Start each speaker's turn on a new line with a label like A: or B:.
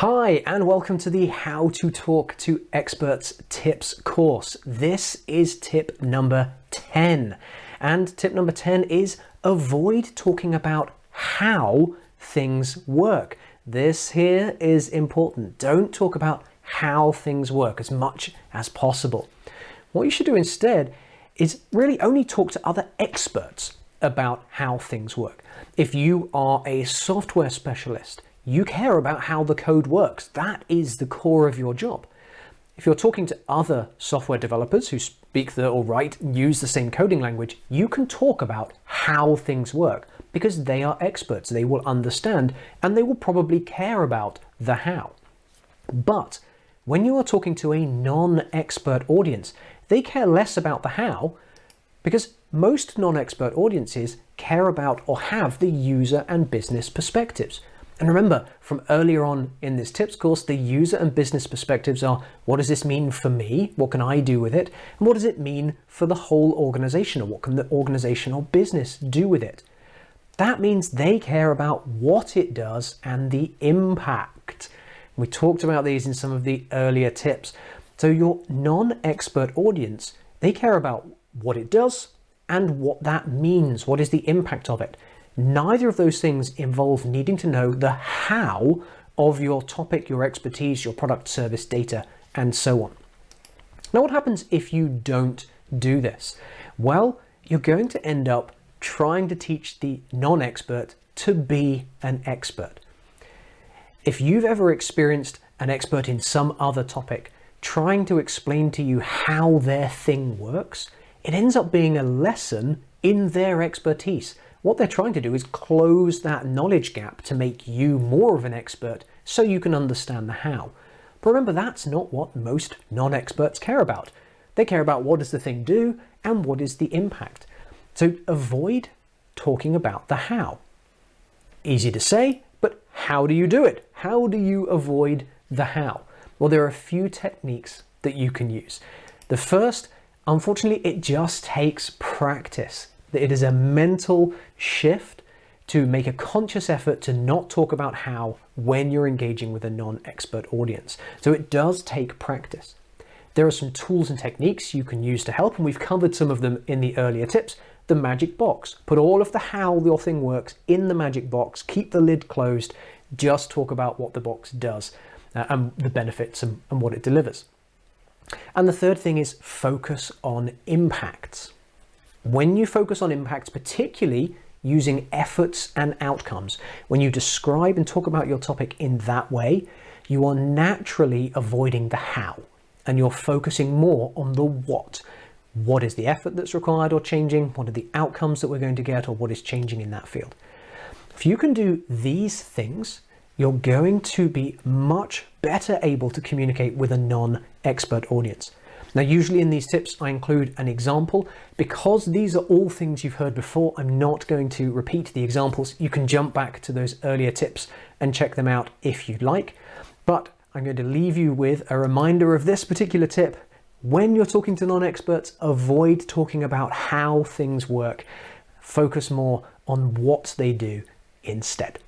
A: Hi, and welcome to the How to Talk to Experts tips course. This is tip number 10. And tip number 10 is avoid talking about how things work. This here is important. Don't talk about how things work as much as possible. What you should do instead is really only talk to other experts about how things work. If you are a software specialist, you care about how the code works. That is the core of your job. If you're talking to other software developers who speak or write and use the same coding language, you can talk about how things work because they are experts. They will understand and they will probably care about the how. But when you are talking to a non-expert audience, they care less about the how because most non-expert audiences care about or have the user and business perspectives. And remember, from earlier on in this tips course, the user and business perspectives are, what does this mean for me? What can I do with it? And what does it mean for the whole organization? Or what can the organization or business do with it? That means they care about what it does and the impact. We talked about these in some of the earlier tips. So your non-expert audience, they care about what it does and what that means. What is the impact of it? Neither of those things involve needing to know the how of your topic, your expertise, your product, service, data, and so on. Now, what happens if you don't do this? Well, you're going to end up trying to teach the non-expert to be an expert. If you've ever experienced an expert in some other topic trying to explain to you how their thing works, it ends up being a lesson in their expertise. What they're trying to do is close that knowledge gap to make you more of an expert so you can understand the how. But remember, that's not what most non-experts care about. They care about what does the thing do and what is the impact. So avoid talking about the how. Easy to say, but how do you do it? How do you avoid the how? Well, there are a few techniques that you can use. The first, unfortunately, it just takes practice. It is a mental shift to make a conscious effort to not talk about how when you're engaging with a non-expert audience. So it does take practice. There are some tools and techniques you can use to help, and we've covered some of them in the earlier tips. The magic box. Put all of the how your thing works in the magic box. Keep the lid closed. Just talk about what the box does and the benefits and what it delivers. And the third thing is focus on impacts. When you focus on impacts, particularly using efforts and outcomes, when you describe and talk about your topic in that way, you are naturally avoiding the how and you're focusing more on the what. What is the effort that's required or changing? What are the outcomes that we're going to get or what is changing in that field? If you can do these things, you're going to be much better able to communicate with a non-expert audience. Now, usually in these tips, I include an example. Because these are all things you've heard before, I'm not going to repeat the examples. You can jump back to those earlier tips and check them out if you'd like. But I'm going to leave you with a reminder of this particular tip. When you're talking to non-experts, avoid talking about how things work. Focus more on what they do instead.